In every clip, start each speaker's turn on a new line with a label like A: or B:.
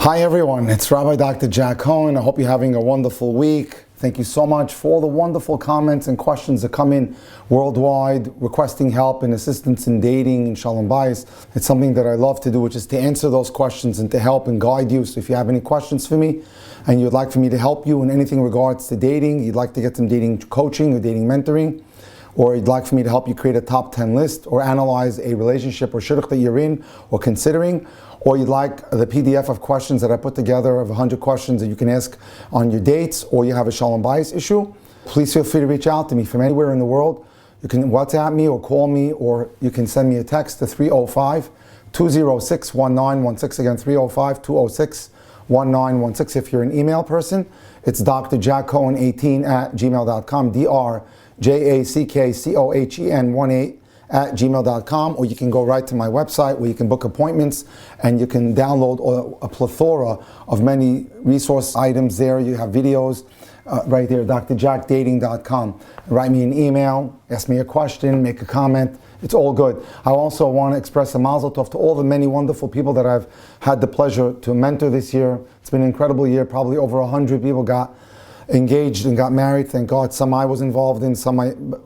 A: Hi everyone, it's Rabbi Dr. Jack Cohen. I hope you're having a wonderful week. Thank you so much for all the wonderful comments and questions that come in worldwide, requesting help and assistance in dating in Shalom Bayis. It's something that I love to do, which is to answer those questions and to help and guide you. So if you have any questions for me and you'd like for me to help you in anything regards to dating, you'd like to get some dating coaching or dating mentoring, or you'd like for me to help you create a top 10 list or analyze a relationship or shidduch that you're in or considering, or you'd like the PDF of questions that I put together of 100 questions that you can ask on your dates, or you have a Shalom Bayis issue, please feel free to reach out to me from anywhere in the world. You can WhatsApp me or call me, or you can send me a text to 305-206-1916. Again, 305-206-1916. If you're an email person, it's drjackcohen18@gmail.com, drjackcohen18@gmail.com, or you can go right to my website where you can book appointments and you can download a plethora of many resource items there. You have videos right there, drjackdating.com. Write me an email, ask me a question, make a comment. It's all good. I also want to express a mazel tov to all the many wonderful people that I've had the pleasure to mentor this year. It's been an incredible year. Probably over 100 people got engaged and got married, thank God. Some I was involved in,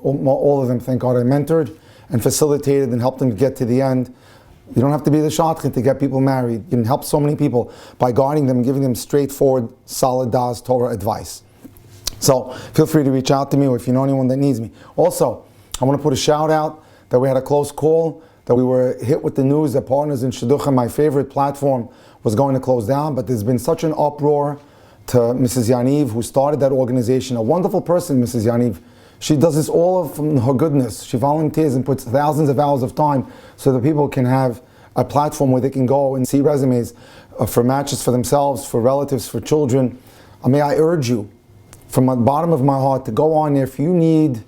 A: all of them, thank God, I mentored and facilitated and helped them to get to the end. You don't have to be the shadchan to get people married. You can help so many people by guiding them and giving them straightforward, solid Das Torah advice. So feel free to reach out to me, or if you know anyone that needs me. Also, I want to put a shout out that we had a close call, that we were hit with the news that Partners in Shidduchim, my favorite platform, was going to close down, but there's been such an uproar to Mrs. Yaniv, who started that organization. A wonderful person, Mrs. Yaniv. She does this all from her goodness. She volunteers and puts thousands of hours of time so that people can have a platform where they can go and see resumes for matches for themselves, for relatives, for children. May I urge you, from the bottom of my heart, to go on there. If you need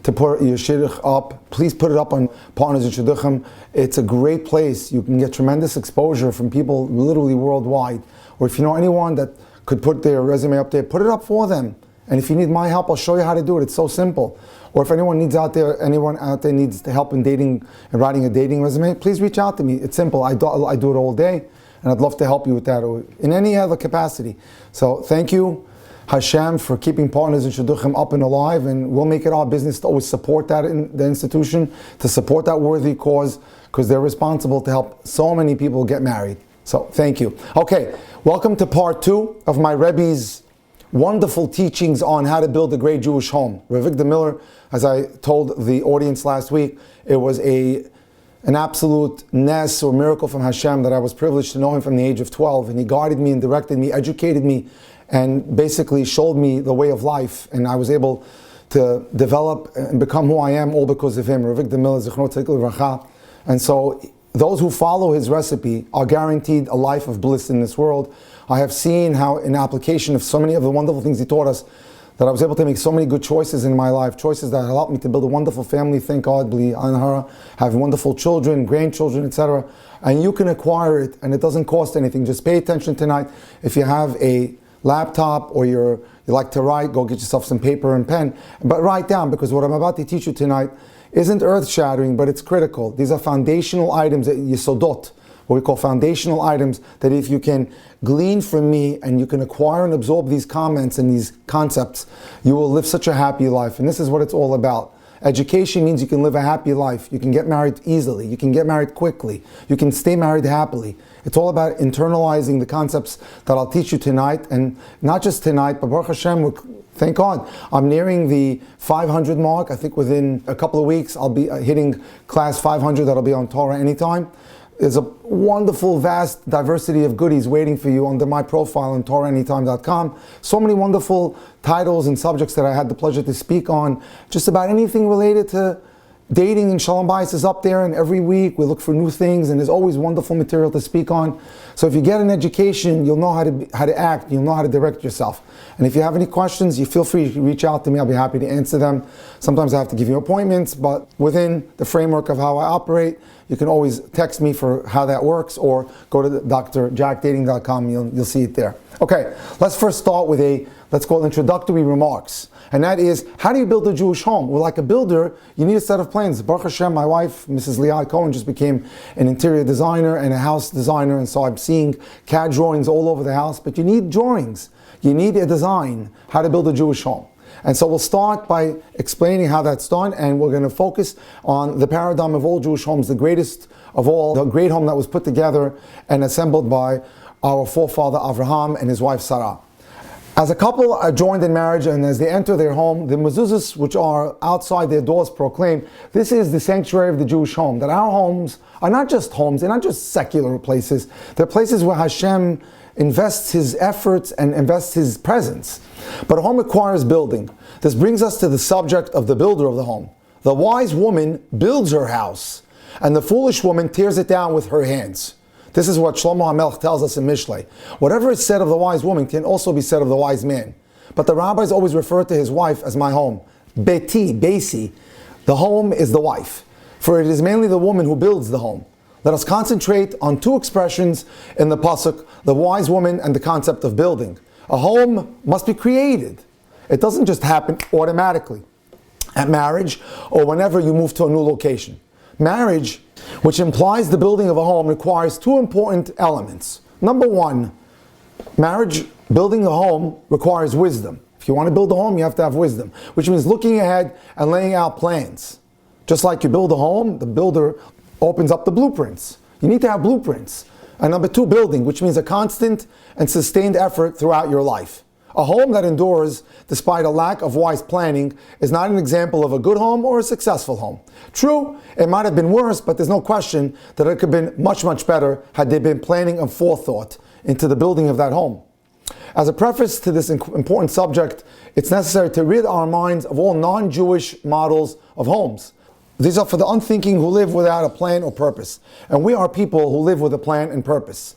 A: to put your shidduch up, please put it up on Partners in Shidduchim. It's a great place. You can get tremendous exposure from people literally worldwide. Or if you know anyone that could put their resume up there, put it up for them. And if you need my help, I'll show you how to do it. It's so simple. Or if anyone out there needs help in dating and writing a dating resume, please reach out to me. It's simple. I do it all day, and I'd love to help you with that, or in any other capacity. So thank you, Hashem, for keeping Partners in Shidduchim up and alive, and we'll make it our business to always support that in the institution, to support that worthy cause, because they're responsible to help so many people get married. So thank you. Okay, welcome to part 2 of my Rebbe's wonderful teachings on how to build a great Jewish home. Rabbi Miller, as I told the audience last week, it was an absolute nes or miracle from Hashem that I was privileged to know him from the age of 12, and he guided me and directed me, educated me, and basically showed me the way of life, and I was able to develop and become who I am all because of him. Rabbi Miller, Zichron Tzaddik Livracha. And so those who follow his recipe are guaranteed a life of bliss in this world. I have seen how, in application of so many of the wonderful things he taught us, that I was able to make so many good choices in my life, choices that helped me to build a wonderful family, thank God, have wonderful children, grandchildren, etc. And you can acquire it, and it doesn't cost anything. Just pay attention tonight. If you have a laptop or you like to write, go get yourself some paper and pen, but write down, because what I'm about to teach you tonight isn't earth-shattering, but it's critical. These are foundational items, yesodot, what we call foundational items, that if you can glean from me and you can acquire and absorb these comments and these concepts, you will live such a happy life. And this is what it's all about. Education means you can live a happy life. You can get married easily. You can get married quickly. You can stay married happily. It's all about internalizing the concepts that I'll teach you tonight. And not just tonight, but Baruch Hashem, thank God, I'm nearing the 500 mark. I think within a couple of weeks, I'll be hitting class 500. That'll be on Torah Anytime. There's a wonderful, vast diversity of goodies waiting for you under my profile on TorahAnytime.com. So many wonderful titles and subjects that I had the pleasure to speak on. Just about anything related to dating and Shalom Bayis is up there, and every week we look for new things, and there's always wonderful material to speak on. So if you get an education, you'll know how to act, you'll know how to direct yourself. And if you have any questions, you feel free to reach out to me. I'll be happy to answer them. Sometimes I have to give you appointments, but within the framework of how I operate, you can always text me for how that works, or go to drjackdating.com, you'll see it there. Okay, let's first start with let's call introductory remarks. And that is, how do you build a Jewish home? Well, like a builder, you need a set of plans. Baruch Hashem, my wife, Mrs. Liad Cohen, just became an interior designer and a house designer, and so I'm seeing CAD drawings all over the house, but you need drawings. You need a design, how to build a Jewish home. And so we'll start by explaining how that's done, and we're going to focus on the paradigm of all Jewish homes, the greatest of all, the great home that was put together and assembled by our forefather Avraham and his wife Sarah. As a couple are joined in marriage, and as they enter their home, the mezuzahs which are outside their doors proclaim, this is the sanctuary of the Jewish home, that our homes are not just homes, they're not just secular places, they're places where Hashem invests his efforts and invests his presence. But a home requires building. This brings us to the subject of the builder of the home. The wise woman builds her house, and the foolish woman tears it down with her hands. This is what Shlomo HaMelech tells us in Mishlei. Whatever is said of the wise woman can also be said of the wise man. But the rabbis always refer to his wife as my home. Beti, Besi. The home is the wife, for it is mainly the woman who builds the home. Let us concentrate on two expressions in the pasuk, the wise woman and the concept of building. A home must be created. It doesn't just happen automatically at marriage or whenever you move to a new location. Marriage, which implies the building of a home, requires two important elements. Number one, marriage, building a home, requires wisdom. If you want to build a home, you have to have wisdom, which means looking ahead and laying out plans. Just like you build a home, the builder opens up the blueprints. You need to have blueprints. And number two, building, which means a constant and sustained effort throughout your life. A home that endures despite a lack of wise planning is not an example of a good home or a successful home. True, it might have been worse, but there's no question that it could have been much, much better had there been planning and forethought into the building of that home. As a preface to this important subject, it's necessary to rid our minds of all non-Jewish models of homes. These are for the unthinking who live without a plan or purpose. And we are people who live with a plan and purpose.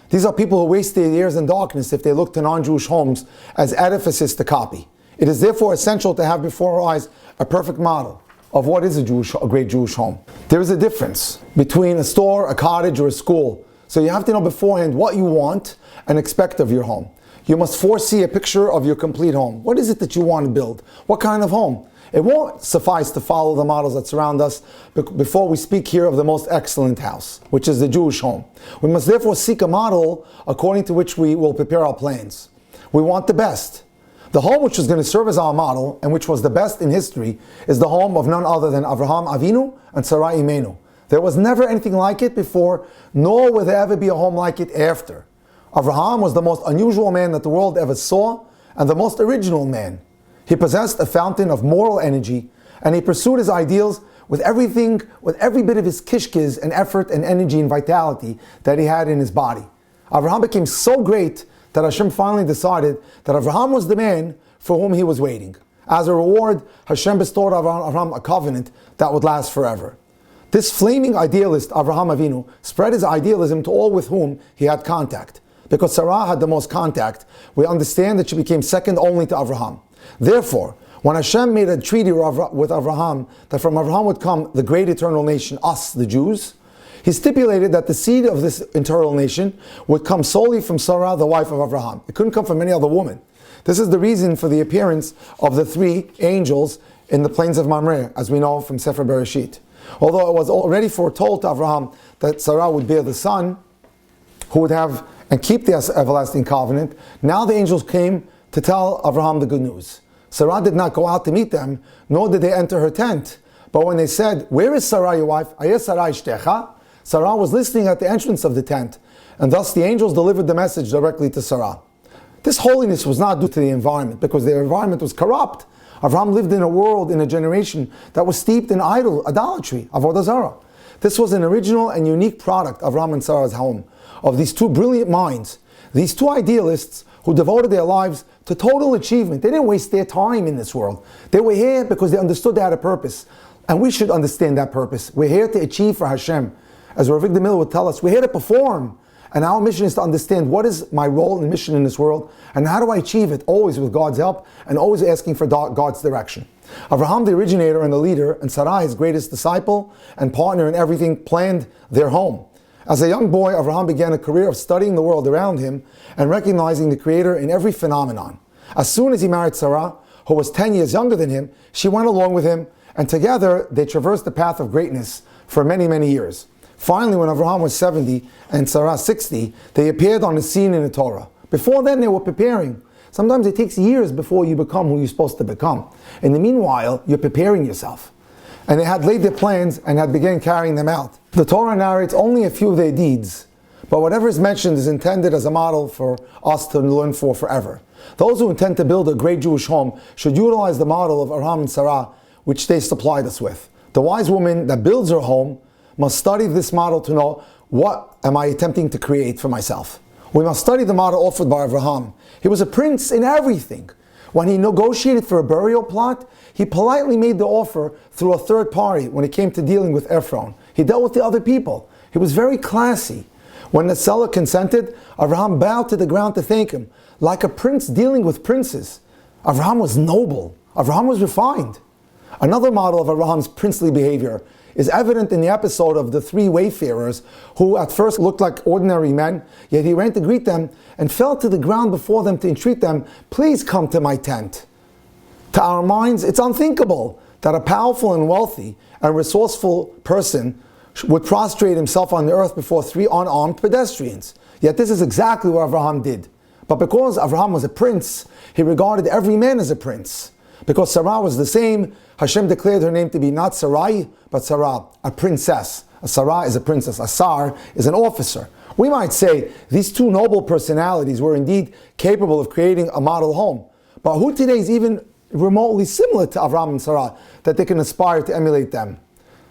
A: These are people who waste their years in darkness if they look to non-Jewish homes as edifices to copy. It is therefore essential to have before our eyes a perfect model of what is a great Jewish home. There is a difference between a store, a cottage, or a school. So you have to know beforehand what you want and expect of your home. You must foresee a picture of your complete home. What is it that you want to build? What kind of home? It won't suffice to follow the models that surround us before we speak here of the most excellent house, which is the Jewish home. We must therefore seek a model according to which we will prepare our plans. We want the best. The home which was going to serve as our model, and which was the best in history, is the home of none other than Avraham Avinu and Sarah Imenu. There was never anything like it before, nor will there ever be a home like it after. Avraham was the most unusual man that the world ever saw, and the most original man. He possessed a fountain of moral energy, and he pursued his ideals with every bit of his kishkiz and effort and energy and vitality that he had in his body. Avraham became so great that Hashem finally decided that Avraham was the man for whom he was waiting. As a reward, Hashem bestowed on Avraham a covenant that would last forever. This flaming idealist, Avraham Avinu, spread his idealism to all with whom he had contact. Because Sarah had the most contact, we understand that she became second only to Avraham. Therefore, when Hashem made a treaty with Avraham, that from Avraham would come the great eternal nation, us, the Jews, he stipulated that the seed of this eternal nation would come solely from Sarah, the wife of Avraham. It couldn't come from any other woman. This is the reason for the appearance of the three angels in the plains of Mamre, as we know from Sefer Bereshit. Although it was already foretold to Avraham that Sarah would bear the son, who would have and keep the everlasting covenant, now the angels came to tell Avraham the good news. Sarah did not go out to meet them, nor did they enter her tent. But when they said, "Where is Sarah, your wife? Ayeh Sarah ishtecha?" Sarah was listening at the entrance of the tent, and thus the angels delivered the message directly to Sarah. This holiness was not due to the environment, because the environment was corrupt. Avraham lived in a world, in a generation that was steeped in idolatry, avodah zarah. This was an original and unique product of Avraham and Sarah's home, of these two brilliant minds, these two idealists who devoted their lives to total achievement. They didn't waste their time in this world. They were here because they understood they had a purpose. And we should understand that purpose. We're here to achieve for Hashem. As Rav Victor Miller would tell us, we're here to perform. And our mission is to understand what is my role and mission in this world, and how do I achieve it, always with God's help, and always asking for God's direction. Avraham, the originator and the leader, and Sarah, his greatest disciple and partner in everything, planned their home. As a young boy, Avraham began a career of studying the world around him and recognizing the Creator in every phenomenon. As soon as he married Sarah, who was 10 years younger than him, she went along with him, and together they traversed the path of greatness for many, many years. Finally, when Avraham was 70 and Sarah 60, they appeared on the scene in the Torah. Before then, they were preparing. Sometimes it takes years before you become who you're supposed to become. In the meanwhile, you're preparing yourself. And they had laid their plans and had begun carrying them out. The Torah narrates only a few of their deeds, but whatever is mentioned is intended as a model for us to learn for forever. Those who intend to build a great Jewish home should utilize the model of Avraham and Sarah, which they supplied us with. The wise woman that builds her home must study this model to know, what am I attempting to create for myself? We must study the model offered by Avraham. He was a prince in everything. When he negotiated for a burial plot, he politely made the offer through a third party when it came to dealing with Ephron. He dealt with the other people. He was very classy. When the seller consented, Avraham bowed to the ground to thank him, like a prince dealing with princes. Avraham was noble. Avraham was refined. Another model of Abraham's princely behavior is evident in the episode of the three wayfarers who at first looked like ordinary men, yet he ran to greet them and fell to the ground before them to entreat them, please come to my tent. To our minds, it's unthinkable that a powerful and wealthy and resourceful person would prostrate himself on the earth before three unarmed pedestrians. Yet this is exactly what Avraham did. But because Avraham was a prince, he regarded every man as a prince. Because Sarah was the same, Hashem declared her name to be not Sarai, but Sarah, a princess. A Sarah is a princess. A Sar is an officer. We might say these two noble personalities were indeed capable of creating a model home. But who today is even remotely similar to Avraham and Sarah that they can aspire to emulate them?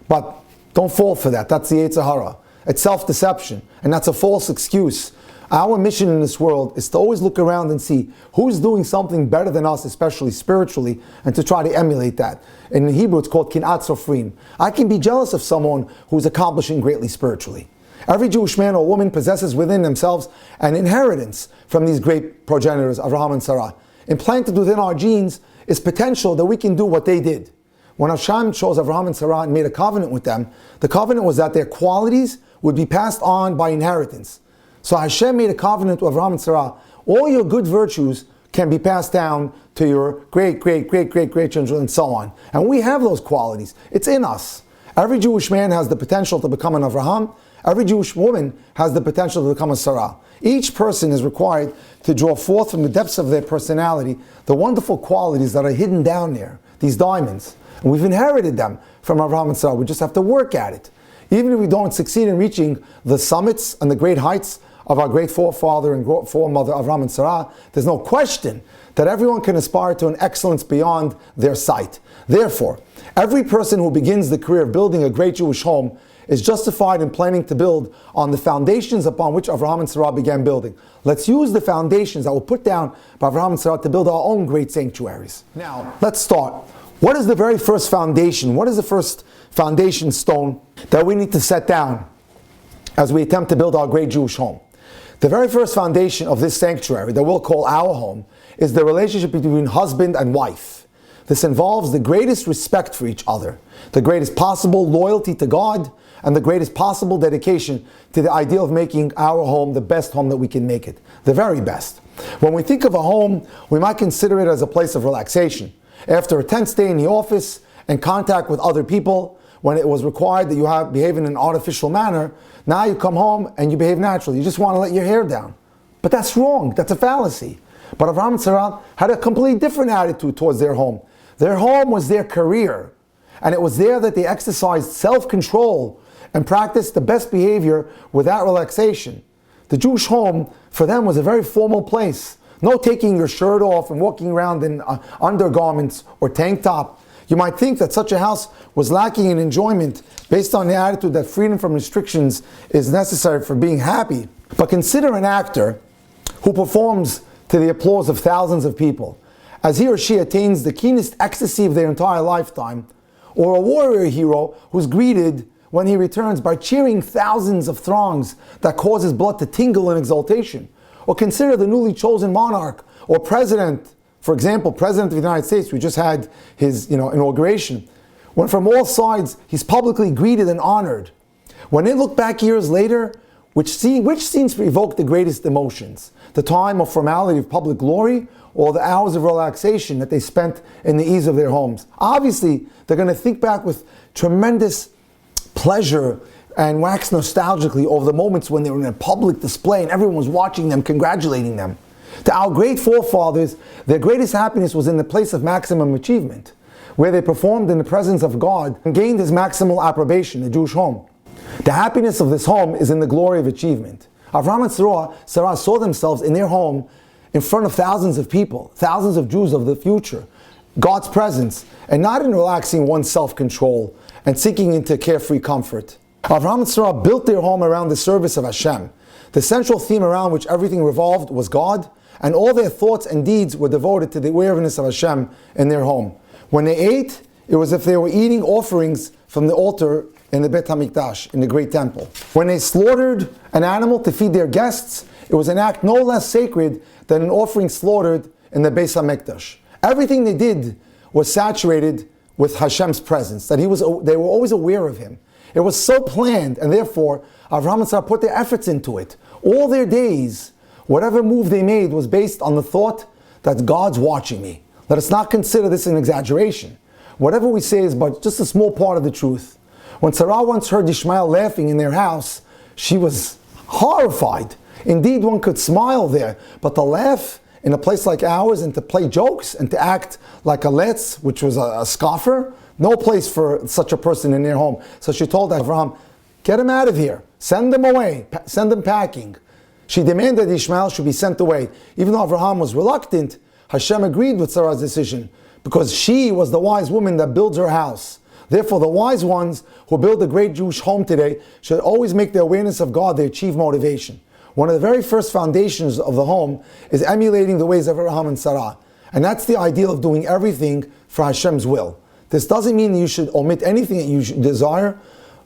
A: But don't fall for that. That's the Yetzer Hara. It's self-deception, and that's a false excuse. Our mission in this world is to always look around and see who's doing something better than us, especially spiritually, and to try to emulate that. In Hebrew, it's called kinat sofrim. I can be jealous of someone who's accomplishing greatly spiritually. Every Jewish man or woman possesses within themselves an inheritance from these great progenitors, Avraham and Sarah. Implanted within our genes is potential that we can do what they did. When Hashem chose Avraham and Sarah and made a covenant with them, the covenant was that their qualities would be passed on by inheritance. So Hashem made a covenant with Avraham and Sarah. All your good virtues can be passed down to your great-great-great-great-great-grandchildren and so on. And we have those qualities. It's in us. Every Jewish man has the potential to become an Avraham. Every Jewish woman has the potential to become a Sarah. Each person is required to draw forth from the depths of their personality the wonderful qualities that are hidden down there, these diamonds. And we've inherited them from Avraham and Sarah. We just have to work at it. Even if we don't succeed in reaching the summits and the great heights of our great forefather and foremother Avraham and Sarah, there's no question that everyone can aspire to an excellence beyond their sight. Therefore, every person who begins the career of building a great Jewish home is justified in planning to build on the foundations upon which Avraham and Sarah began building. Let's use the foundations that were put down by Avraham and Sarah to build our own great sanctuaries. Now, let's start. What is the very first foundation? What is the first foundation stone that we need to set down as we attempt to build our great Jewish home? The very first foundation of this sanctuary that we'll call our home is the relationship between husband and wife. This involves the greatest respect for each other, the greatest possible loyalty to God, and the greatest possible dedication to the ideal of making our home the best home that we can make it, the very best. When we think of a home, we might consider it as a place of relaxation. After a tense day in the office and contact with other people, when it was required that you behave in an artificial manner, now you come home and you behave naturally. You just want to let your hair down. But that's wrong. That's a fallacy. But Avraham and Sarah had a completely different attitude towards their home. Their home was their career. And it was there that they exercised self-control and practiced the best behavior without relaxation. The Jewish home, for them, was a very formal place. No taking your shirt off and walking around in undergarments or tank top. You might think that such a house was lacking in enjoyment based on the attitude that freedom from restrictions is necessary for being happy. But consider an actor who performs to the applause of thousands of people as he or she attains the keenest ecstasy of their entire lifetime, or a warrior hero who's greeted when he returns by cheering thousands of throngs that cause his blood to tingle in exultation. Or consider the newly chosen monarch or president. For example, President of the United States, we just had his inauguration, when from all sides he's publicly greeted and honored. When they look back years later, Which scenes evoke the greatest emotions? The time of formality of public glory, or the hours of relaxation that they spent in the ease of their homes? Obviously, they're going to think back with tremendous pleasure and wax nostalgically over the moments when they were in a public display and everyone was watching them, congratulating them. To our great forefathers, their greatest happiness was in the place of maximum achievement, where they performed in the presence of God and gained His maximal approbation, the Jewish home. The happiness of this home is in the glory of achievement. Avraham and Sarah saw themselves in their home in front of thousands of people, thousands of Jews of the future, God's presence, and not in relaxing one's self-control and sinking into carefree comfort. Avraham and Sarah built their home around the service of Hashem. The central theme around which everything revolved was God, and all their thoughts and deeds were devoted to the awareness of Hashem in their home. When they ate, it was as if they were eating offerings from the altar in the Beit HaMikdash, in the great temple. When they slaughtered an animal to feed their guests, it was an act no less sacred than an offering slaughtered in the Beis HaMikdash. Everything they did was saturated with Hashem's presence, that they were always aware of Him. It was so planned, and therefore Avraham and Sarah put their efforts into it. All their days, whatever move they made was based on the thought that God's watching me. Let us not consider this an exaggeration. Whatever we say is but just a small part of the truth. When Sarah once heard Ishmael laughing in their house, she was horrified. Indeed, one could smile there, but to laugh in a place like ours and to play jokes and to act like a letz, which was a scoffer, no place for such a person in their home. So she told Avraham, get him out of here, send him away, send him packing. She demanded Ishmael should be sent away. Even though Avraham was reluctant, Hashem agreed with Sarah's decision because she was the wise woman that builds her house. Therefore, the wise ones who build a great Jewish home today should always make the awareness of God their chief motivation. One of the very first foundations of the home is emulating the ways of Avraham and Sarah. And that's the ideal of doing everything for Hashem's will. This doesn't mean that you should omit anything that you desire,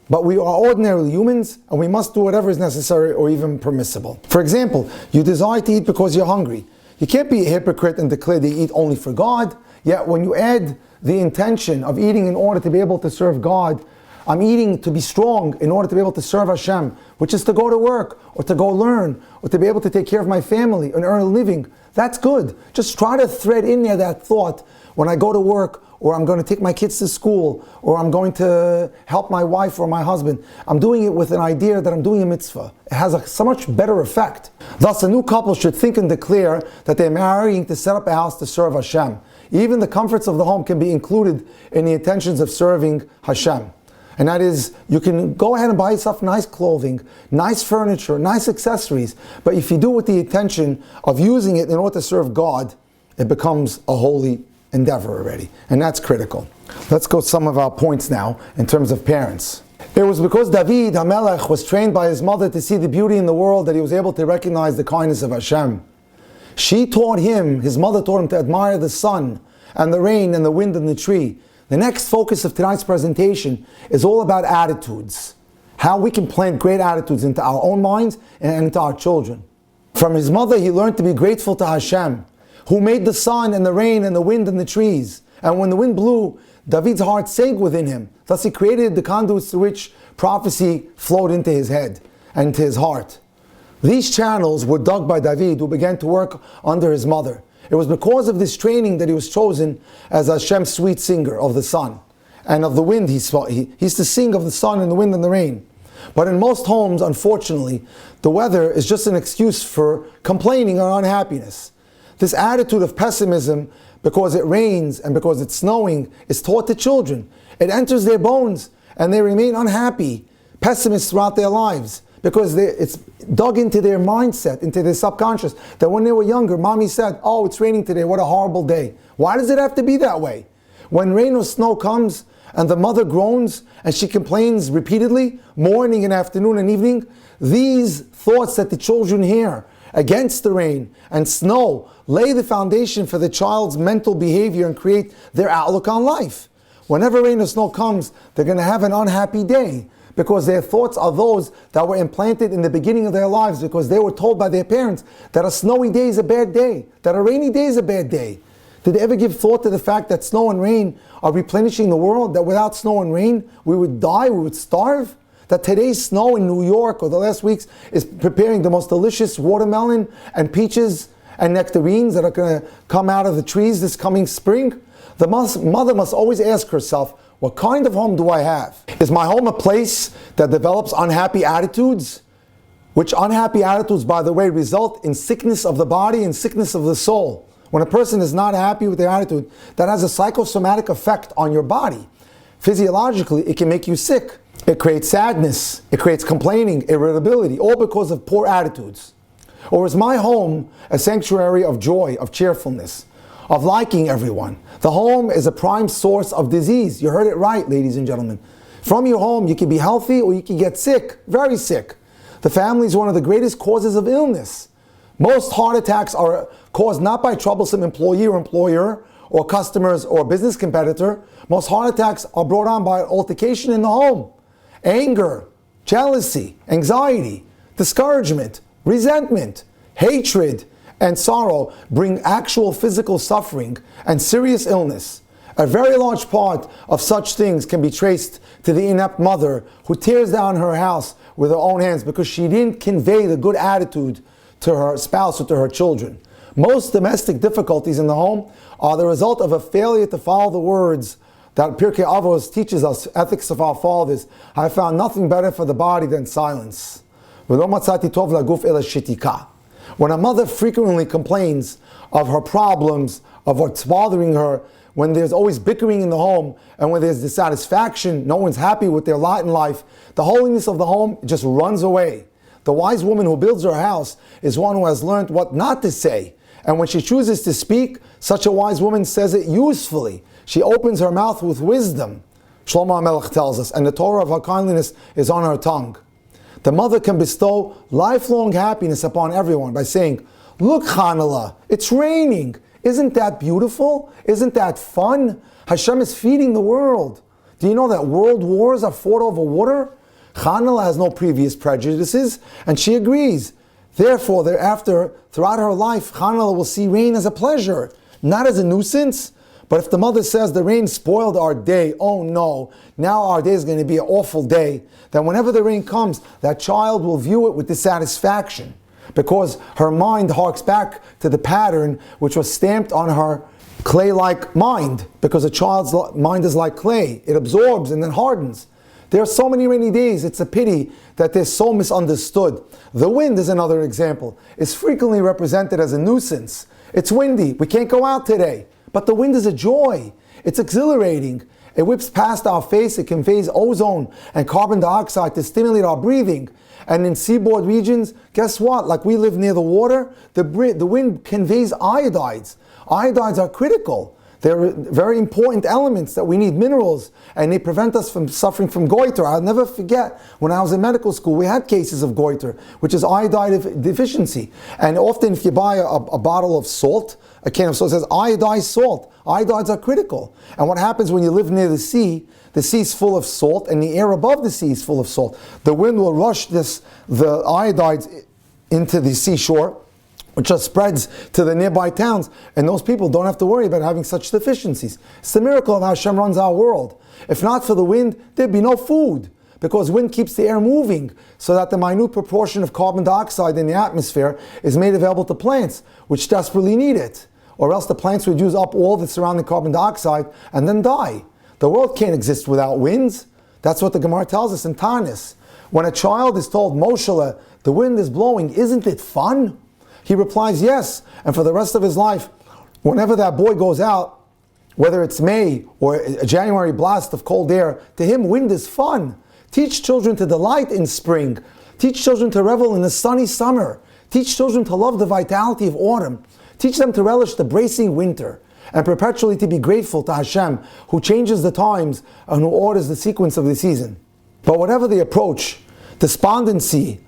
A: but we are ordinary humans and we must do whatever is necessary or even permissible. For example, you desire to eat because you're hungry. You can't be a hypocrite and declare that you eat only for God, yet when you add the intention of eating in order to be able to serve God, I'm eating to be strong in order to be able to serve Hashem, which is to go to work, or to go learn, or to be able to take care of my family and earn a living. That's good. Just try to thread in there that thought when I go to work, or I'm going to take my kids to school, or I'm going to help my wife or my husband. I'm doing it with an idea that I'm doing a mitzvah. It has so much better effect. Thus, a new couple should think and declare that they're marrying to set up a house to serve Hashem. Even the comforts of the home can be included in the intentions of serving Hashem. And that is, you can go ahead and buy yourself nice clothing, nice furniture, nice accessories, but if you do it with the intention of using it in order to serve God, it becomes a holy endeavor already. And that's critical. Let's go to some of our points now in terms of parents. It was because David HaMelech was trained by his mother to see the beauty in the world that he was able to recognize the kindness of Hashem. She taught him, his mother taught him to admire the sun and the rain and the wind and the tree. The next focus of tonight's presentation is all about attitudes. How we can plant great attitudes into our own minds and into our children. From his mother, he learned to be grateful to Hashem, who made the sun and the rain and the wind and the trees. And when the wind blew, David's heart sank within him. Thus he created the conduits through which prophecy flowed into his head and into his heart. These channels were dug by David, who began to work under his mother. It was because of this training that he was chosen as Hashem's sweet singer of the sun and of the wind. He used to sing of the sun and the wind and the rain. But in most homes, unfortunately, the weather is just an excuse for complaining or unhappiness. This attitude of pessimism, because it rains and because it's snowing, is taught to children. It enters their bones and they remain unhappy, pessimists throughout their lives. Because it's dug into their mindset, into their subconscious, that when they were younger, mommy said, oh, it's raining today, what a horrible day. Why does it have to be that way? When rain or snow comes and the mother groans and she complains repeatedly, morning and afternoon and evening, these thoughts that the children hear against the rain and snow lay the foundation for the child's mental behavior and create their outlook on life. Whenever rain or snow comes, they're going to have an unhappy day, because their thoughts are those that were implanted in the beginning of their lives, because they were told by their parents that a snowy day is a bad day, that a rainy day is a bad day. Did they ever give thought to the fact that snow and rain are replenishing the world, that without snow and rain we would die, we would starve? that today's snow in New York or the last weeks is preparing the most delicious watermelon and peaches and nectarines that are going to come out of the trees this coming spring? The mother must always ask herself, what kind of home do I have? Is my home a place that develops unhappy attitudes? Which unhappy attitudes, by the way, result in sickness of the body and sickness of the soul. When a person is not happy with their attitude, that has a psychosomatic effect on your body. Physiologically, it can make you sick. It creates sadness. It creates complaining, irritability, all because of poor attitudes. Or is my home a sanctuary of joy, of cheerfulness, of liking everyone? The home is a prime source of disease. You heard it right, ladies and gentlemen. From your home, you can be healthy or you can get sick, very sick. The family is one of the greatest causes of illness. Most heart attacks are caused not by troublesome employee or employer or customers or business competitor. Most heart attacks are brought on by altercation in the home. Anger, jealousy, anxiety, discouragement, resentment, hatred, and sorrow bring actual physical suffering and serious illness. A very large part of such things can be traced to the inept mother who tears down her house with her own hands because she didn't convey the good attitude to her spouse or to her children. Most domestic difficulties in the home are the result of a failure to follow the words that Pirkei Avos teaches us, ethics of our fathers. I found nothing better for the body than silence. When a mother frequently complains of her problems, of what's bothering her, when there's always bickering in the home, and when there's dissatisfaction, no one's happy with their lot in life, the holiness of the home just runs away. The wise woman who builds her house is one who has learned what not to say. And when she chooses to speak, such a wise woman says it usefully. She opens her mouth with wisdom, Shlomo HaMelech tells us, and the Torah of her kindliness is on her tongue. The mother can bestow lifelong happiness upon everyone by saying, look, Chanala, it's raining. Isn't that beautiful? Isn't that fun? Hashem is feeding the world. Do you know that world wars are fought over water? Chanala has no previous prejudices, and she agrees. Therefore, thereafter, throughout her life, Chanala will see rain as a pleasure, not as a nuisance. But if the mother says the rain spoiled our day, oh no, now our day is going to be an awful day, then whenever the rain comes, that child will view it with dissatisfaction, because her mind harks back to the pattern which was stamped on her clay-like mind, because a child's mind is like clay. It absorbs and then hardens. There are so many rainy days, it's a pity that they're so misunderstood. The wind is another example. It's frequently represented as a nuisance. It's windy, we can't go out today. But the wind is a joy. It's exhilarating. It whips past our face, it conveys ozone and carbon dioxide to stimulate our breathing. And in seaboard regions, guess what? Like we live near the water, the wind conveys iodides. Iodides are critical. They're very important elements that we need, minerals, and they prevent us from suffering from goiter. I'll never forget, when I was in medical school, we had cases of goiter, which is iodide deficiency. And often if you buy a bottle of salt, a can of salt, it says iodized salt. Iodides are critical. And what happens when you live near the sea is full of salt, and the air above the sea is full of salt. The wind will rush the iodides into the seashore, which just spreads to the nearby towns, and those people don't have to worry about having such deficiencies. It's the miracle of how Hashem runs our world. If not for the wind, there'd be no food, because wind keeps the air moving, so that the minute proportion of carbon dioxide in the atmosphere is made available to plants, which desperately need it. Or else the plants would use up all the surrounding carbon dioxide and then die. The world can't exist without winds. That's what the Gemara tells us in Tanis. When a child is told, Moshe, the wind is blowing, isn't it fun? He replies, yes. And for the rest of his life, whenever that boy goes out, whether it's May or a January blast of cold air, to him, wind is fun. Teach children to delight in spring. Teach children to revel in the sunny summer. Teach children to love the vitality of autumn. Teach them to relish the bracing winter, and perpetually to be grateful to Hashem, who changes the times and who orders the sequence of the season. But whatever the approach, despondency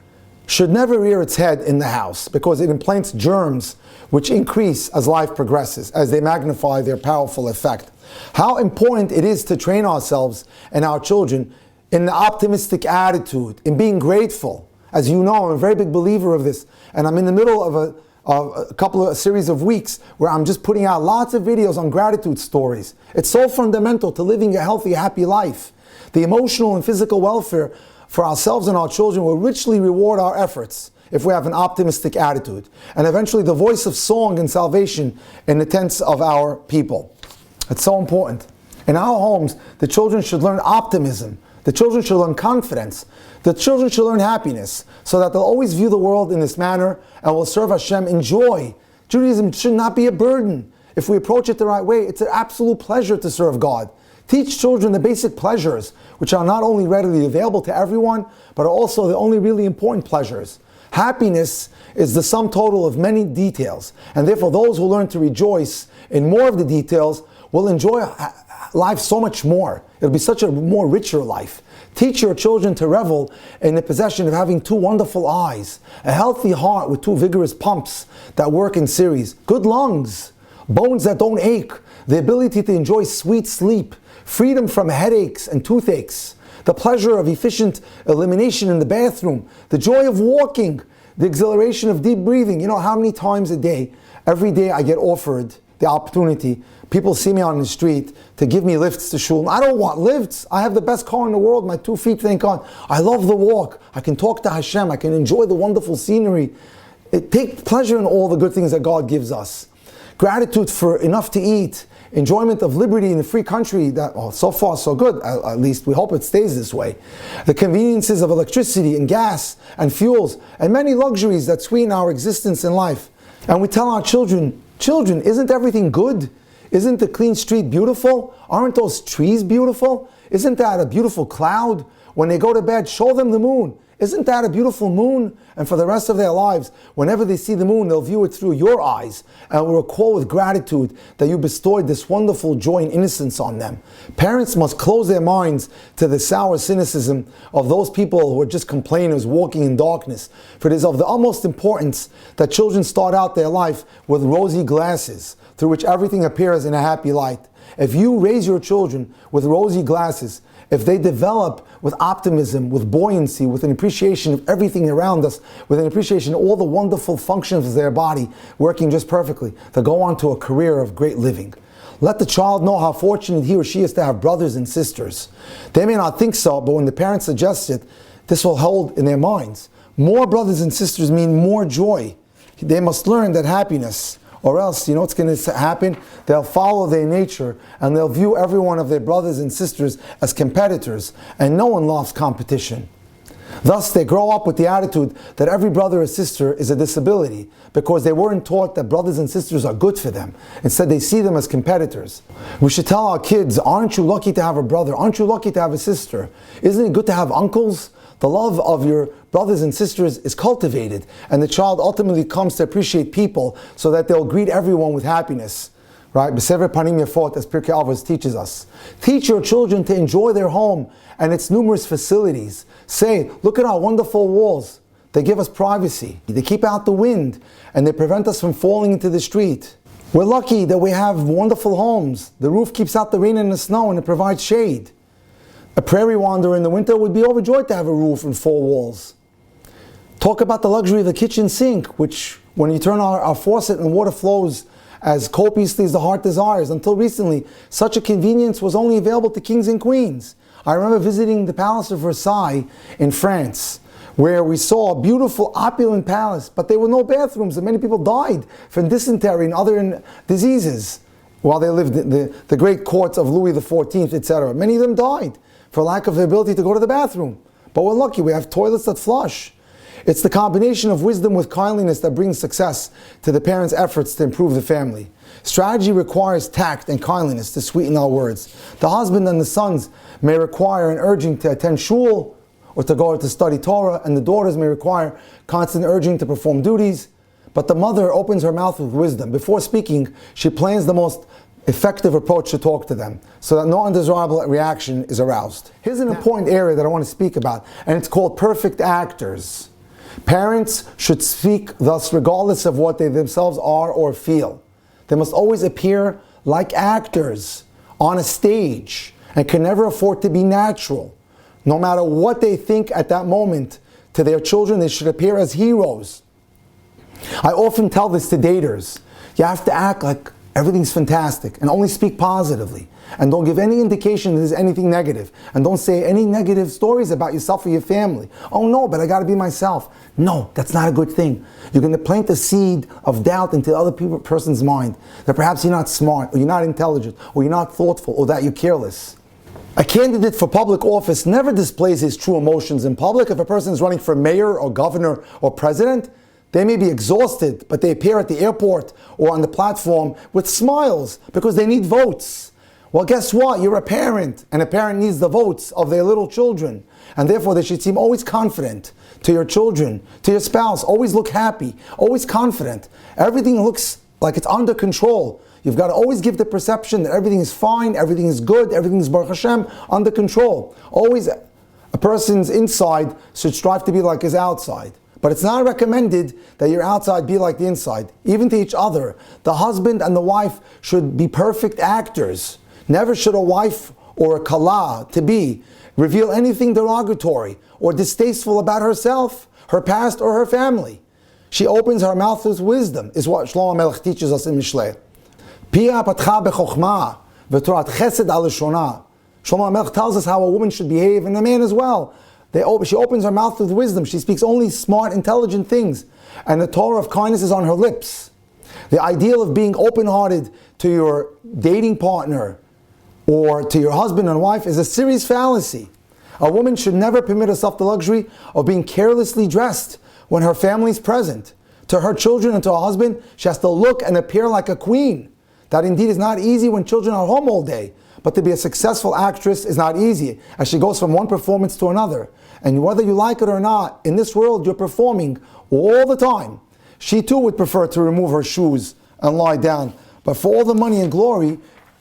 A: should never rear its head in the house, because it implants germs which increase as life progresses, as they magnify their powerful effect. How important it is to train ourselves and our children in the optimistic attitude, in being grateful. As you know, I'm a very big believer of this, and I'm in the middle of a series of weeks where I'm just putting out lots of videos on gratitude stories. It's so fundamental to living a healthy, happy life. The emotional and physical welfare for ourselves and our children will richly reward our efforts if we have an optimistic attitude, and eventually the voice of song and salvation in the tents of our people. It's so important. In our homes, the children should learn optimism. The children should learn confidence. The children should learn happiness, so that they'll always view the world in this manner and will serve Hashem in joy. Judaism should not be a burden. If we approach it the right way, it's an absolute pleasure to serve God. Teach children the basic pleasures, which are not only readily available to everyone, but are also the only really important pleasures. Happiness is the sum total of many details, and therefore those who learn to rejoice in more of the details will enjoy life so much more. It'll be such a more richer life. Teach your children to revel in the possession of having two wonderful eyes, a healthy heart with two vigorous pumps that work in series, good lungs, bones that don't ache, the ability to enjoy sweet sleep, freedom from headaches and toothaches, the pleasure of efficient elimination in the bathroom, the joy of walking, the exhilaration of deep breathing. You know how many times a day, every day I get offered the opportunity, people see me on the street to give me lifts to shul. I don't want lifts. I have the best car in the world, my 2 feet, thank God. I love the walk. I can talk to Hashem. I can enjoy the wonderful scenery. Take pleasure in all the good things that God gives us. Gratitude for enough to eat. Enjoyment of liberty in a free country that, so far so good, at least we hope it stays this way. The conveniences of electricity and gas and fuels and many luxuries that sweeten our existence in life. And we tell our children, isn't everything good? Isn't the clean street beautiful? Aren't those trees beautiful? Isn't that a beautiful cloud? When they go to bed, show them the moon. Isn't that a beautiful moon? And for the rest of their lives, whenever they see the moon, they'll view it through your eyes and will recall with gratitude that you bestowed this wonderful joy and innocence on them. Parents must close their minds to the sour cynicism of those people who are just complainers walking in darkness. For it is of the utmost importance that children start out their life with rosy glasses, through which everything appears in a happy light. If you raise your children with rosy glasses, if they develop with optimism, with buoyancy, with an appreciation of everything around us, with an appreciation of all the wonderful functions of their body working just perfectly, they'll go on to a career of great living. Let the child know how fortunate he or she is to have brothers and sisters. They may not think so, but when the parents suggest it, this will hold in their minds. More brothers and sisters mean more joy. They must learn that happiness, or else, you know what's going to happen? They'll follow their nature and they'll view every one of their brothers and sisters as competitors, and no one loves competition. Thus, they grow up with the attitude that every brother or sister is a disability because they weren't taught that brothers and sisters are good for them. Instead, they see them as competitors. We should tell our kids, aren't you lucky to have a brother? Aren't you lucky to have a sister? Isn't it good to have uncles? The love of your brothers and sisters is cultivated, and the child ultimately comes to appreciate people so that they'll greet everyone with happiness. Right? B'sever panim yafot, as Pirkei Avos teaches us. Teach your children to enjoy their home and its numerous facilities. Say, look at our wonderful walls. They give us privacy. They keep out the wind, and they prevent us from falling into the street. We're lucky that we have wonderful homes. The roof keeps out the rain and the snow, and it provides shade. A prairie wanderer in the winter would be overjoyed to have a roof and 4 walls. Talk about the luxury of the kitchen sink, which when you turn our faucet and water flows as copiously as the heart desires. Until recently, such a convenience was only available to kings and queens. I remember visiting the Palace of Versailles in France, where we saw a beautiful, opulent palace, but there were no bathrooms, and many people died from dysentery and other diseases while they lived in the great courts of Louis XIV, etc. Many of them died for lack of the ability to go to the bathroom. But we're lucky, we have toilets that flush. It's the combination of wisdom with kindliness that brings success to the parents' efforts to improve the family. Strategy requires tact and kindliness to sweeten our words. The husband and the sons may require an urging to attend shul or to go to study Torah, and the daughters may require constant urging to perform duties. But the mother opens her mouth with wisdom. Before speaking, she plans the most effective approach to talk to them so that no undesirable reaction is aroused. Here's an important area that I want to speak about, and it's called perfect actors. Parents should speak thus regardless of what they themselves are or feel. They must always appear like actors on a stage and can never afford to be natural. No matter what they think at that moment, to their children they should appear as heroes. I often tell this to daters. You have to act like everything's fantastic, and only speak positively. And don't give any indication that there's anything negative. And don't say any negative stories about yourself or your family. Oh no, but I gotta be myself. No, that's not a good thing. You're gonna plant a seed of doubt into the other person's mind, that perhaps you're not smart, or you're not intelligent, or you're not thoughtful, or that you're careless. A candidate for public office never displays his true emotions in public. If a person is running for mayor or governor or president, they may be exhausted, but they appear at the airport or on the platform with smiles because they need votes. Well, guess what? You're a parent, and a parent needs the votes of their little children. And therefore, they should seem always confident to your children, to your spouse. Always look happy, always confident. Everything looks like it's under control. You've got to always give the perception that everything is fine, everything is good, everything is Baruch Hashem, under control. Always a person's inside should strive to be like his outside. But it's not recommended that your outside be like the inside. Even to each other, the husband and the wife should be perfect actors. Never should a wife or a kala to be reveal anything derogatory or distasteful about herself, her past, or her family. She opens her mouth with wisdom, is what Shlomo Melech teaches us in Mishlei. Pia patcha bechokhmah v'torat chesed al lishonah. Shlomo Melech tells us how a woman should behave, and a man as well. She opens her mouth with wisdom. She speaks only smart, intelligent things. And the Torah of kindness is on her lips. The ideal of being open-hearted to your dating partner or to your husband and wife is a serious fallacy. A woman should never permit herself the luxury of being carelessly dressed when her family is present. To her children and to her husband, she has to look and appear like a queen. That indeed is not easy when children are home all day. But to be a successful actress is not easy, as she goes from one performance to another. And whether you like it or not, in this world you're performing all the time. She too would prefer to remove her shoes and lie down. But for all the money and glory,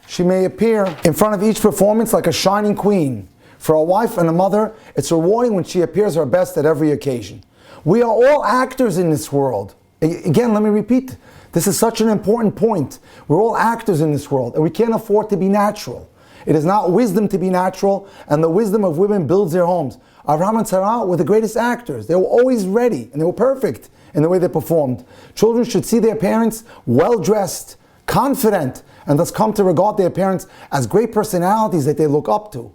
A: she may appear in front of each performance like a shining queen. For a wife and a mother, it's rewarding when she appears her best at every occasion. We are all actors in this world. Again, let me repeat, this is such an important point. We're all actors in this world, and we can't afford to be natural. It is not wisdom to be natural, and the wisdom of women builds their homes. Avraham and Sarah were the greatest actors. They were always ready, and they were perfect in the way they performed. Children should see their parents well-dressed, confident, and thus come to regard their parents as great personalities that they look up to.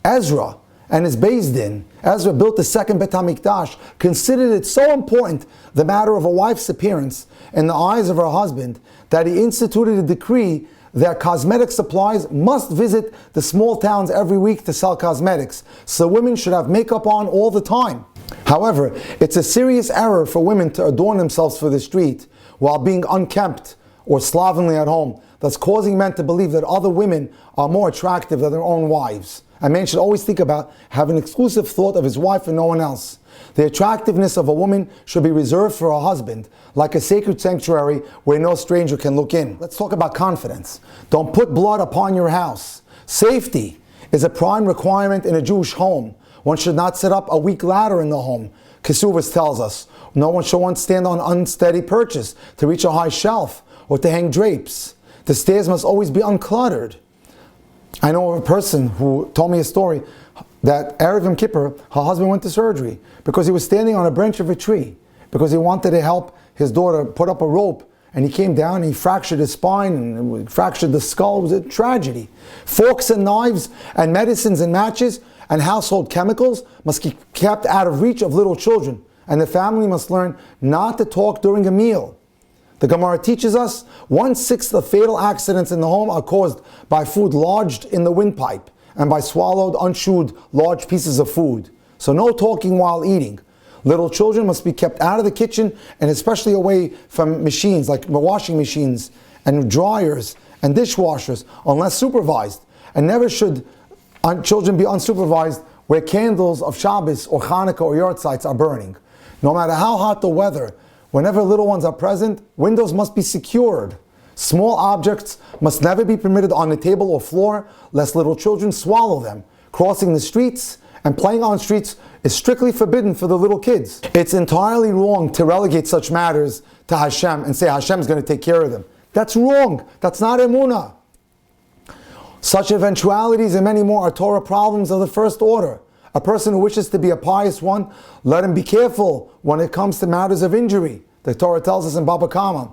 A: Ezra and his Beis Din, Ezra built the second Bet HaMikdash, considered it so important, the matter of a wife's appearance in the eyes of her husband, that he instituted a decree that cosmetic supplies must visit the small towns every week to sell cosmetics, so women should have makeup on all the time. However, it's a serious error for women to adorn themselves for the street while being unkempt or slovenly at home, thus causing men to believe that other women are more attractive than their own wives. A man should always think about having an exclusive thought of his wife and no one else. The attractiveness of a woman should be reserved for her husband, like a sacred sanctuary where no stranger can look in. Let's talk about confidence. Don't put blood upon your house. Safety is a prime requirement in a Jewish home. One should not set up a weak ladder in the home. Kesuvos tells us, no one should once stand on unsteady perches to reach a high shelf or to hang drapes. The stairs must always be uncluttered. I know of a person who told me a story that Erev Yom Kippur, her husband went to surgery because he was standing on a branch of a tree because he wanted to help his daughter put up a rope, and he came down and he fractured his spine and fractured the skull. It was a tragedy. Forks and knives and medicines and matches and household chemicals must be kept out of reach of little children, and the family must learn not to talk during a meal. The Gemara teaches us 1/6 of fatal accidents in the home are caused by food lodged in the windpipe and by swallowed, unchewed, large pieces of food. So no talking while eating. Little children must be kept out of the kitchen and especially away from machines like washing machines and dryers and dishwashers unless supervised. And never should children be unsupervised where candles of Shabbos or Hanukkah or Yortzites are burning. No matter how hot the weather, whenever little ones are present, windows must be secured. Small objects must never be permitted on the table or floor, lest little children swallow them. Crossing the streets and playing on streets is strictly forbidden for the little kids. It's entirely wrong to relegate such matters to Hashem and say Hashem's going to take care of them. That's wrong. That's not emunah. Such eventualities and many more are Torah problems of the first order. A person who wishes to be a pious one, let him be careful when it comes to matters of injury. The Torah tells us in Baba Kama,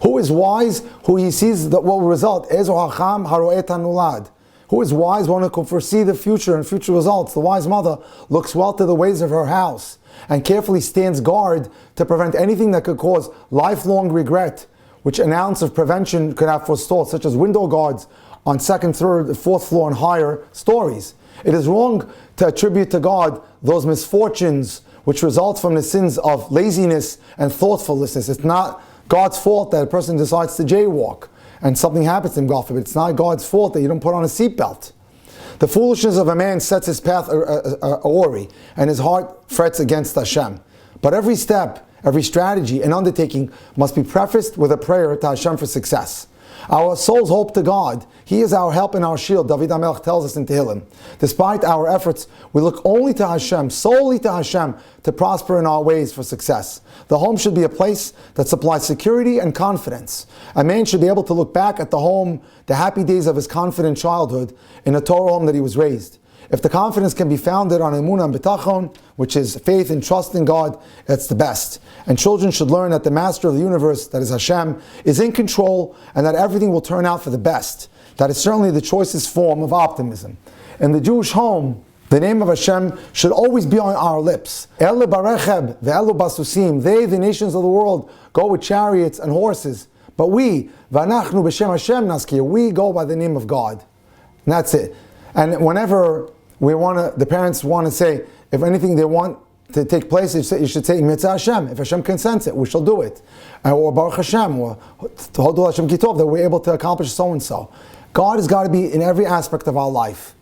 A: who Who is wise? Who he sees that what will result. Ezo hacham haro'et hanulad. Who is wise? One who can foresee the future and future results. The wise mother looks well to the ways of her house and carefully stands guard to prevent anything that could cause lifelong regret, which an ounce of prevention could have forestalled, such as window guards on second, third, fourth floor and higher stories. It is wrong to attribute to God those misfortunes which result from the sins of laziness and thoughtfulness. It's not God's fault that a person decides to jaywalk and something happens to him, God forbid. It's not God's fault that you don't put on a seatbelt. The foolishness of a man sets his path awry, and his heart frets against Hashem. But every step, every strategy and undertaking must be prefaced with a prayer to Hashem for success. Our souls hope to God. He is our help and our shield. David HaMelech tells us in Tehillim. Despite our efforts, we look only to Hashem, solely to Hashem, to prosper in our ways for success. The home should be a place that supplies security and confidence. A man should be able to look back at the home, the happy days of his confident childhood, in a Torah home that he was raised. If the confidence can be founded on emunah and bitachon, which is faith and trust in God, that's the best. And children should learn that the master of the universe, that is Hashem, is in control and that everything will turn out for the best. That is certainly the choicest form of optimism. In the Jewish home, the name of Hashem should always be on our lips. Ele barecheb ve'elu basusim. They, the nations of the world, go with chariots and horses. But we, v'anachnu b'shem Hashem naskir, we go by the name of God. And that's it. And whenever the parents want to say, if anything they want to take place, you should say, Mitzvah Hashem. If Hashem consents it, we shall do it. Or Baruch Hashem, or Hodul Hashem Kitov, that we're able to accomplish so and so. God has got to be in every aspect of our life.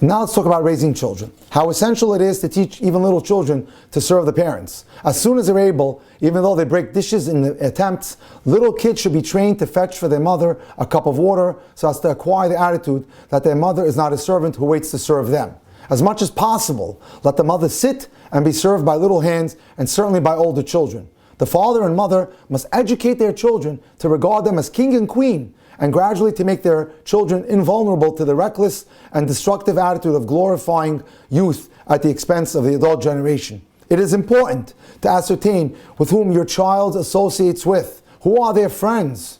A: Now let's talk about raising children. How essential it is to teach even little children to serve the parents. As soon as they're able, even though they break dishes in the attempts, little kids should be trained to fetch for their mother a cup of water so as to acquire the attitude that their mother is not a servant who waits to serve them. As much as possible, let the mother sit and be served by little hands and certainly by older children. The father and mother must educate their children to regard them as king and queen, and gradually to make their children invulnerable to the reckless and destructive attitude of glorifying youth at the expense of the adult generation. It is important to ascertain with whom your child associates with. Who are their friends?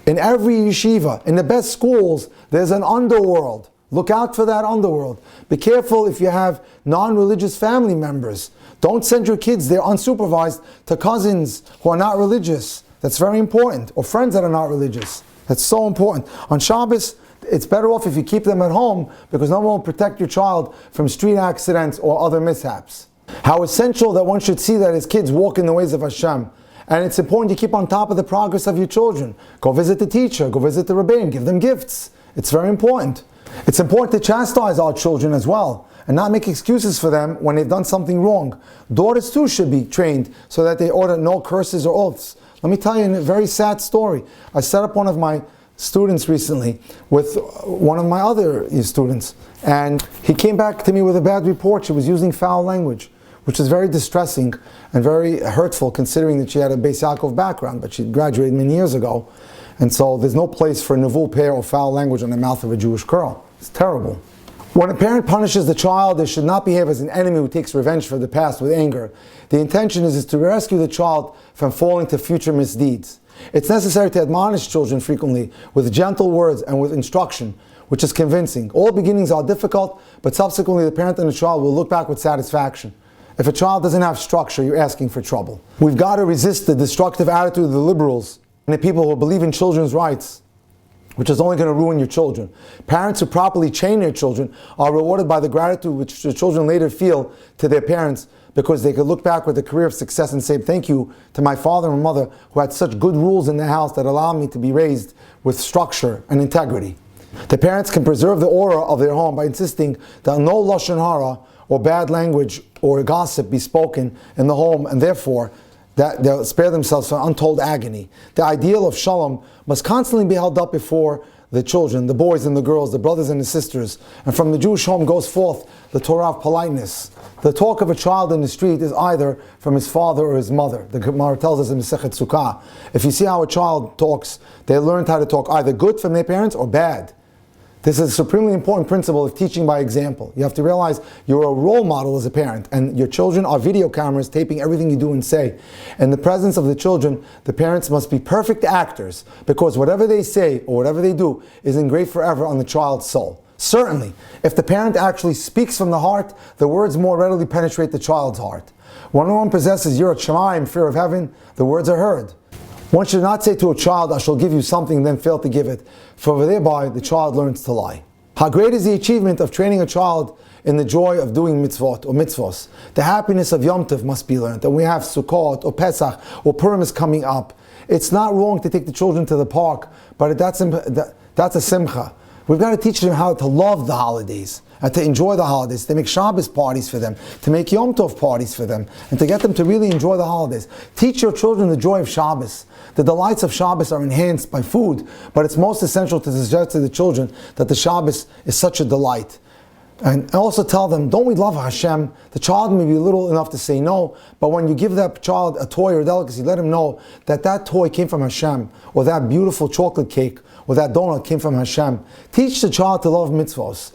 A: In every yeshiva, in the best schools, there's an underworld. Look out for that underworld. Be careful if you have non-religious family members. Don't send your kids there unsupervised to cousins who are not religious. That's very important. Or friends that are not religious. That's so important. On Shabbos, it's better off if you keep them at home because no one will protect your child from street accidents or other mishaps. How essential that one should see that his kids walk in the ways of Hashem. And it's important to keep on top of the progress of your children. Go visit the teacher, go visit the Rabbi, and give them gifts. It's very important. It's important to chastise our children as well and not make excuses for them when they've done something wrong. Daughters too should be trained so that they order no curses or oaths. Let me tell you a very sad story. I set up one of my students recently with one of my other students, and he came back to me with a bad report. She was using foul language, which is very distressing and very hurtful considering that she had a Beis Yaakov background, but she graduated many years ago. And so there's no place for nivul peh or foul language on the mouth of a Jewish girl. It's terrible. When a parent punishes the child, they should not behave as an enemy who takes revenge for the past with anger. The intention is to rescue the child from falling to future misdeeds. It's necessary to admonish children frequently with gentle words and with instruction, which is convincing. All beginnings are difficult, but subsequently the parent and the child will look back with satisfaction. If a child doesn't have structure, you're asking for trouble. We've got to resist the destructive attitude of the liberals and the people who believe in children's rights, which is only going to ruin your children. Parents who properly train their children are rewarded by the gratitude which the children later feel to their parents because they could look back with a career of success and say, thank you to my father and mother who had such good rules in the house that allowed me to be raised with structure and integrity. The parents can preserve the aura of their home by insisting that no lashon hara or bad language or gossip be spoken in the home, and therefore that they'll spare themselves from untold agony. The ideal of shalom must constantly be held up before the children, the boys and the girls, the brothers and the sisters. And from the Jewish home goes forth the Torah of politeness. The talk of a child in the street is either from his father or his mother. The Gemara tells us in Masechet Sukkah, if you see how a child talks, they learned how to talk either good from their parents or bad. This is a supremely important principle of teaching by example. You have to realize you're a role model as a parent, and your children are video cameras taping everything you do and say. In the presence of the children, the parents must be perfect actors, because whatever they say or whatever they do is engraved forever on the child's soul. Certainly, if the parent actually speaks from the heart, the words more readily penetrate the child's heart. When one possesses yirat shamayim, fear of heaven, the words are heard. One should not say to a child, I shall give you something, then fail to give it, for thereby the child learns to lie. How great is the achievement of training a child in the joy of doing mitzvot or mitzvos. The happiness of Yom Tov must be learned, and we have Sukkot or Pesach or Purim is coming up. It's not wrong to take the children to the park, but that's a simcha. We've got to teach them how to love the holidays and to enjoy the holidays, to make Shabbos parties for them, to make Yom Tov parties for them, and to get them to really enjoy the holidays. Teach your children the joy of Shabbos. The delights of Shabbos are enhanced by food, but it's most essential to suggest to the children that the Shabbos is such a delight. And also tell them, don't we love Hashem? The child may be little enough to say no, but when you give that child a toy or a delicacy, let him know that that toy came from Hashem, or that beautiful chocolate cake, or that donut came from Hashem. Teach the child to love mitzvahs.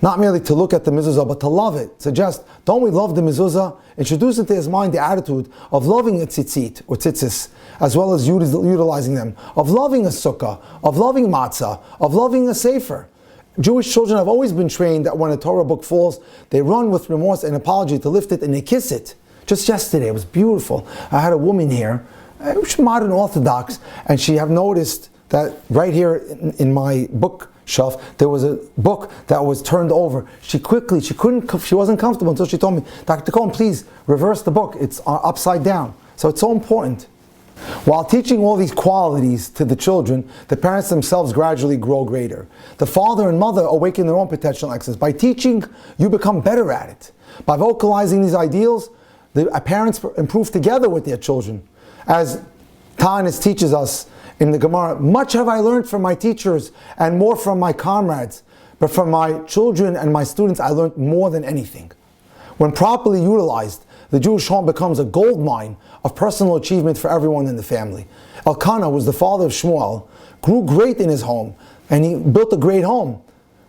A: Not merely to look at the mezuzah, but to love it. Suggest, don't we love the mezuzah? Introduce into his mind the attitude of loving a tzitzit or tzitzis, as well as utilizing them, of loving a sukkah, of loving matzah, of loving a sefer. Jewish children have always been trained that when a Torah book falls, they run with remorse and apology to lift it and they kiss it. Just yesterday, it was beautiful. I had a woman here, she's modern Orthodox, and she have noticed that right here in my bookshelf, there was a book that was turned over. She wasn't comfortable until she told me, Dr. Cohen, please reverse the book. It's upside down. So it's so important. While teaching all these qualities to the children, the parents themselves gradually grow greater. The father and mother awaken their own potential excellence. By teaching, you become better at it. By vocalizing these ideals, the parents improve together with their children. As Tanis teaches us in the Gemara, much have I learned from my teachers and more from my comrades, but from my children and my students I learned more than anything. When properly utilized, the Jewish home becomes a gold mine of personal achievement for everyone in the family. Elkanah was the father of Shmuel, grew great in his home, and he built a great home.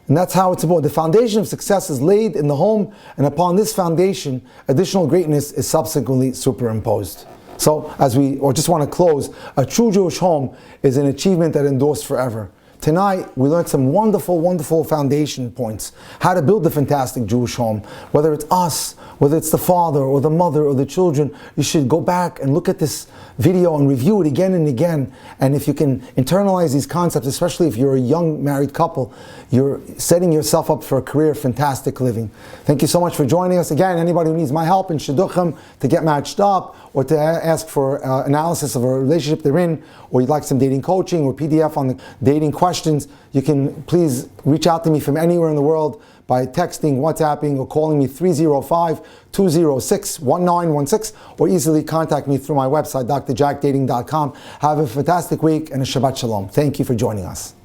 A: And that's how it's important. The foundation of success is laid in the home, and upon this foundation, additional greatness is subsequently superimposed. So, just want to close, a true Jewish home is an achievement that endures forever. Tonight, we learned some wonderful, wonderful foundation points. How to build a fantastic Jewish home. Whether it's us, whether it's the father or the mother or the children, you should go back and look at this video and review it again and again. And if you can internalize these concepts, especially if you're a young married couple, you're setting yourself up for a career of fantastic living. Thank you so much for joining us. Again, anybody who needs my help in Shidduchim to get matched up or to ask for analysis of a relationship they're in, or you'd like some dating coaching or PDF on the dating questions, you can please reach out to me from anywhere in the world by texting, WhatsApping, or calling me 305-206-1916, or easily contact me through my website, drjackdating.com. Have a fantastic week and a Shabbat Shalom. Thank you for joining us.